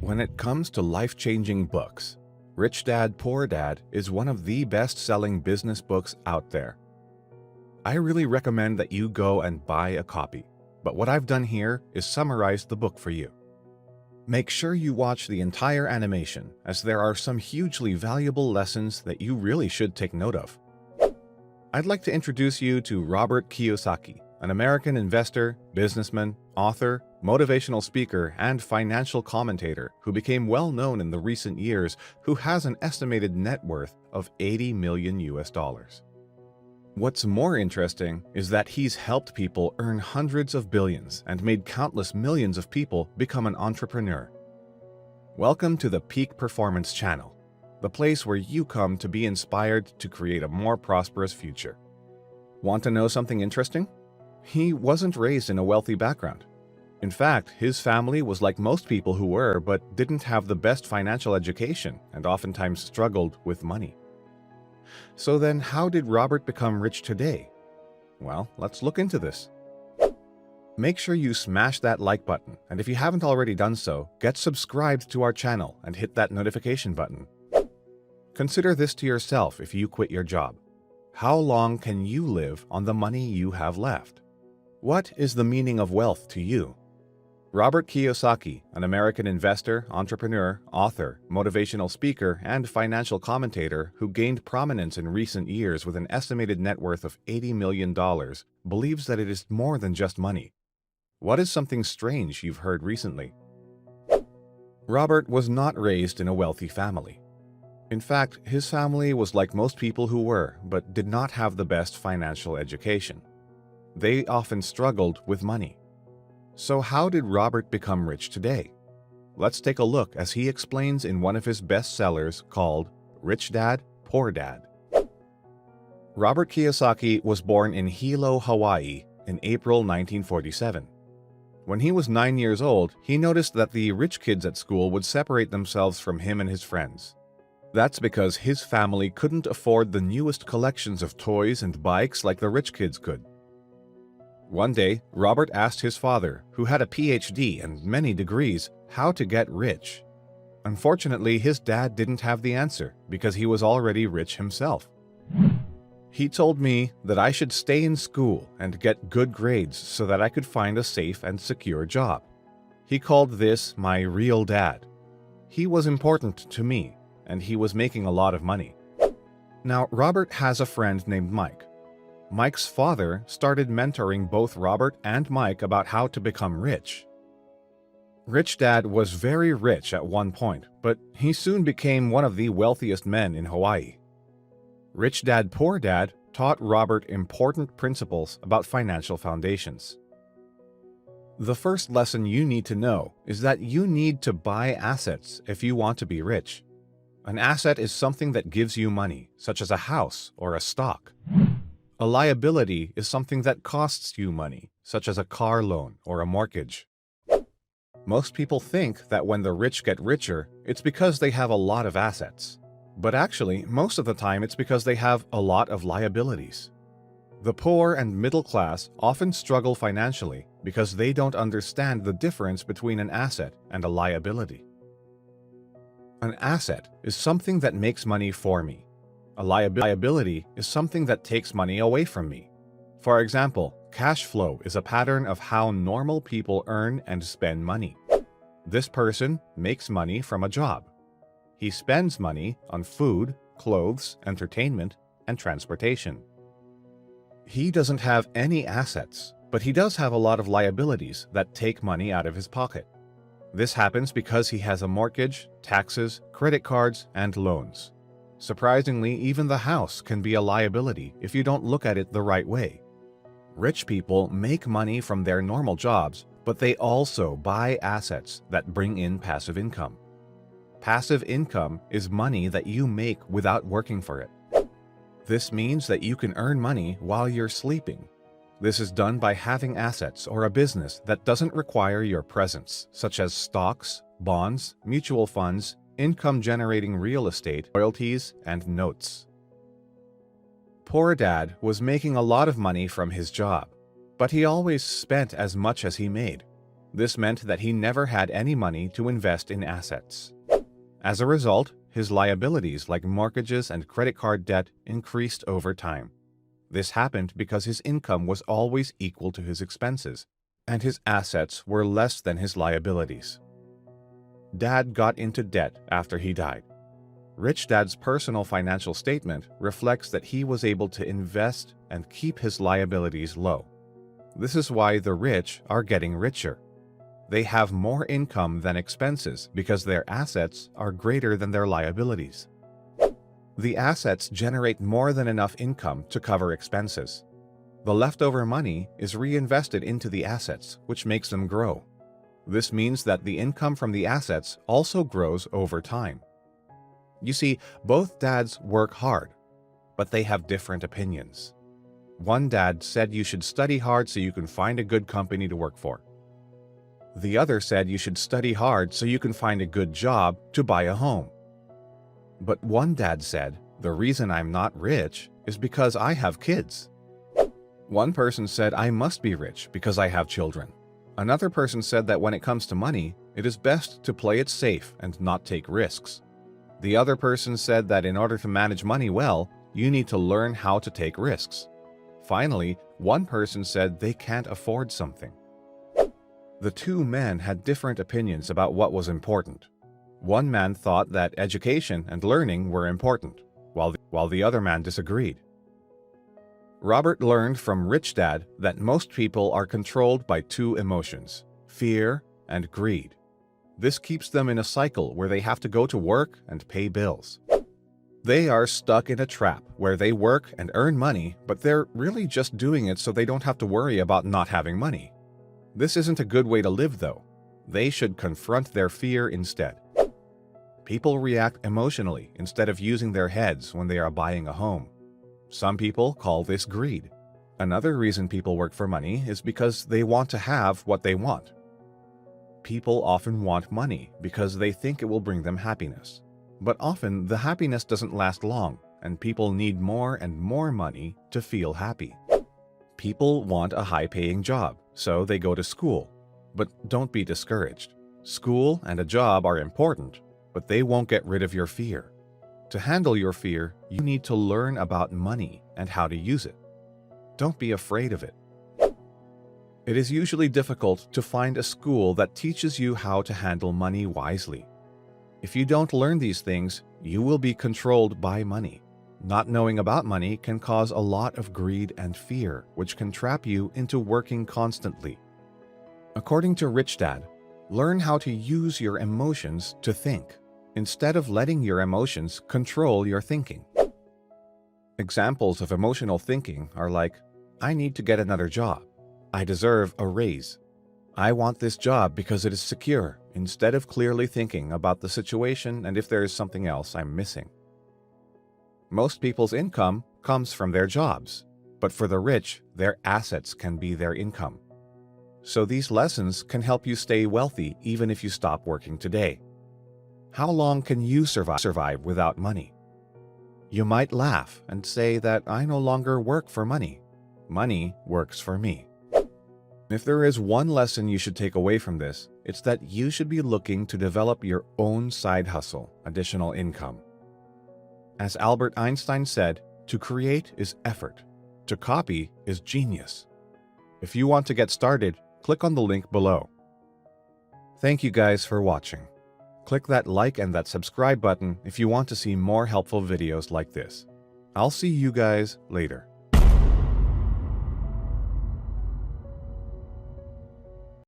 When it comes to life-changing books, Rich Dad, Poor Dad is one of the best-selling business books out there. I really recommend that you go and buy a copy, but what I've done here is summarize the book for you. Make sure you watch the entire animation, as there are some hugely valuable lessons that you really should take note of. I'd like to introduce you to Robert Kiyosaki, an American investor, businessman, author, motivational speaker, and financial commentator who became well known in the recent years, who has an estimated net worth of $80 million US. What's more interesting is that he's helped people earn hundreds of billions and made countless millions of people become an entrepreneur. Welcome to the Peak Performance Channel, the place where you come to be inspired to create a more prosperous future. Want to know something interesting? He wasn't raised in a wealthy background. In fact, his family was like most people who were, but didn't have the best financial education and oftentimes struggled with money. So then, how did Robert become rich today? Well, let's look into this. Make sure you smash that like button, and if you haven't already done so, get subscribed to our channel and hit that notification button. Consider this to yourself if you quit your job. How long can you live on the money you have left? What is the meaning of wealth to you? Robert Kiyosaki, an American investor, entrepreneur, author, motivational speaker, and financial commentator who gained prominence in recent years with an estimated net worth of $80 million, believes that it is more than just money. What is something strange you've heard recently? Robert was not raised in a wealthy family. In fact, his family was like most people who were, but did not have the best financial education. They often struggled with money. So how did Robert become rich today? Let's take a look as he explains in one of his bestsellers called Rich Dad, Poor Dad. Robert Kiyosaki was born in Hilo, Hawaii in April 1947. When he was 9 years old, he noticed that the rich kids at school would separate themselves from him and his friends. That's because his family couldn't afford the newest collections of toys and bikes like the rich kids could. One day, Robert asked his father, who had a PhD and many degrees, how to get rich. Unfortunately, his dad didn't have the answer because he was already rich himself. He told me that I should stay in school and get good grades so that I could find a safe and secure job. He called this my real dad. He was important to me, and he was making a lot of money. Now, Robert has a friend named Mike. Mike's father started mentoring both Robert and Mike about how to become rich. Rich Dad was very rich at one point, but he soon became one of the wealthiest men in Hawaii. Rich Dad, Poor Dad taught Robert important principles about financial foundations. The first lesson you need to know is that you need to buy assets if you want to be rich. An asset is something that gives you money, such as a house or a stock. A liability is something that costs you money, such as a car loan or a mortgage. Most people think that when the rich get richer, it's because they have a lot of assets. But actually, most of the time it's because they have a lot of liabilities. The poor and middle class often struggle financially because they don't understand the difference between an asset and a liability. An asset is something that makes money for me. A liability is something that takes money away from me. For example, cash flow is a pattern of how normal people earn and spend money. This person makes money from a job. He spends money on food, clothes, entertainment, and transportation. He doesn't have any assets, but he does have a lot of liabilities that take money out of his pocket. This happens because he has a mortgage, taxes, credit cards, and loans. Surprisingly, even the house can be a liability if you don't look at it the right way. Rich people make money from their normal jobs, but they also buy assets that bring in passive income. Passive income is money that you make without working for it. This means that you can earn money while you're sleeping. This is done by having assets or a business that doesn't require your presence, such as stocks, bonds, mutual funds, income-generating real estate, royalties, and notes. Poor Dad was making a lot of money from his job, but he always spent as much as he made. This meant that he never had any money to invest in assets. As a result, his liabilities like mortgages and credit card debt increased over time. This happened because his income was always equal to his expenses, and his assets were less than his liabilities. Dad got into debt after he died. Rich Dad's personal financial statement reflects that he was able to invest and keep his liabilities low. This is why the rich are getting richer. They have more income than expenses because their assets are greater than their liabilities. The assets generate more than enough income to cover expenses. The leftover money is reinvested into the assets, which makes them grow. This means that the income from the assets also grows over time. You see, both dads work hard, but they have different opinions. One dad said you should study hard so you can find a good company to work for. The other said you should study hard so you can find a good job to buy a home. But one dad said, the reason I'm not rich is because I have kids. One person said I must be rich because I have children. Another person said that when it comes to money, it is best to play it safe and not take risks. The other person said that in order to manage money well, you need to learn how to take risks. Finally, one person said they can't afford something. The two men had different opinions about what was important. One man thought that education and learning were important, while the other man disagreed. Robert learned from Rich Dad that most people are controlled by two emotions, fear and greed. This keeps them in a cycle where they have to go to work and pay bills. They are stuck in a trap where they work and earn money, but they're really just doing it so they don't have to worry about not having money. This isn't a good way to live, though. They should confront their fear instead. People react emotionally instead of using their heads when they are buying a home. Some people call this greed. Another reason people work for money is because they want to have what they want. People often want money because they think it will bring them happiness. But often the happiness doesn't last long, and people need more and more money to feel happy. People want a high-paying job, so they go to school. But don't be discouraged. School and a job are important, but they won't get rid of your fear. To handle your fear, you need to learn about money and how to use it. Don't be afraid of it. It is usually difficult to find a school that teaches you how to handle money wisely. If you don't learn these things, you will be controlled by money. Not knowing about money can cause a lot of greed and fear, which can trap you into working constantly. According to Rich Dad, learn how to use your emotions to think, instead of letting your emotions control your thinking. Examples of emotional thinking are like, I need to get another job. I deserve a raise. I want this job because it is secure, instead of clearly thinking about the situation and if there is something else I'm missing. Most people's income comes from their jobs, but for the rich, their assets can be their income. So these lessons can help you stay wealthy even if you stop working today. How long can you survive without money? You might laugh and say that I no longer work for money. Money works for me. If there is one lesson you should take away from this, it's that you should be looking to develop your own side hustle, additional income. As Albert Einstein said, to create is effort. To copy is genius. If you want to get started, click on the link below. Thank you guys for watching. Click that like and that subscribe button if you want to see more helpful videos like this. I'll see you guys later.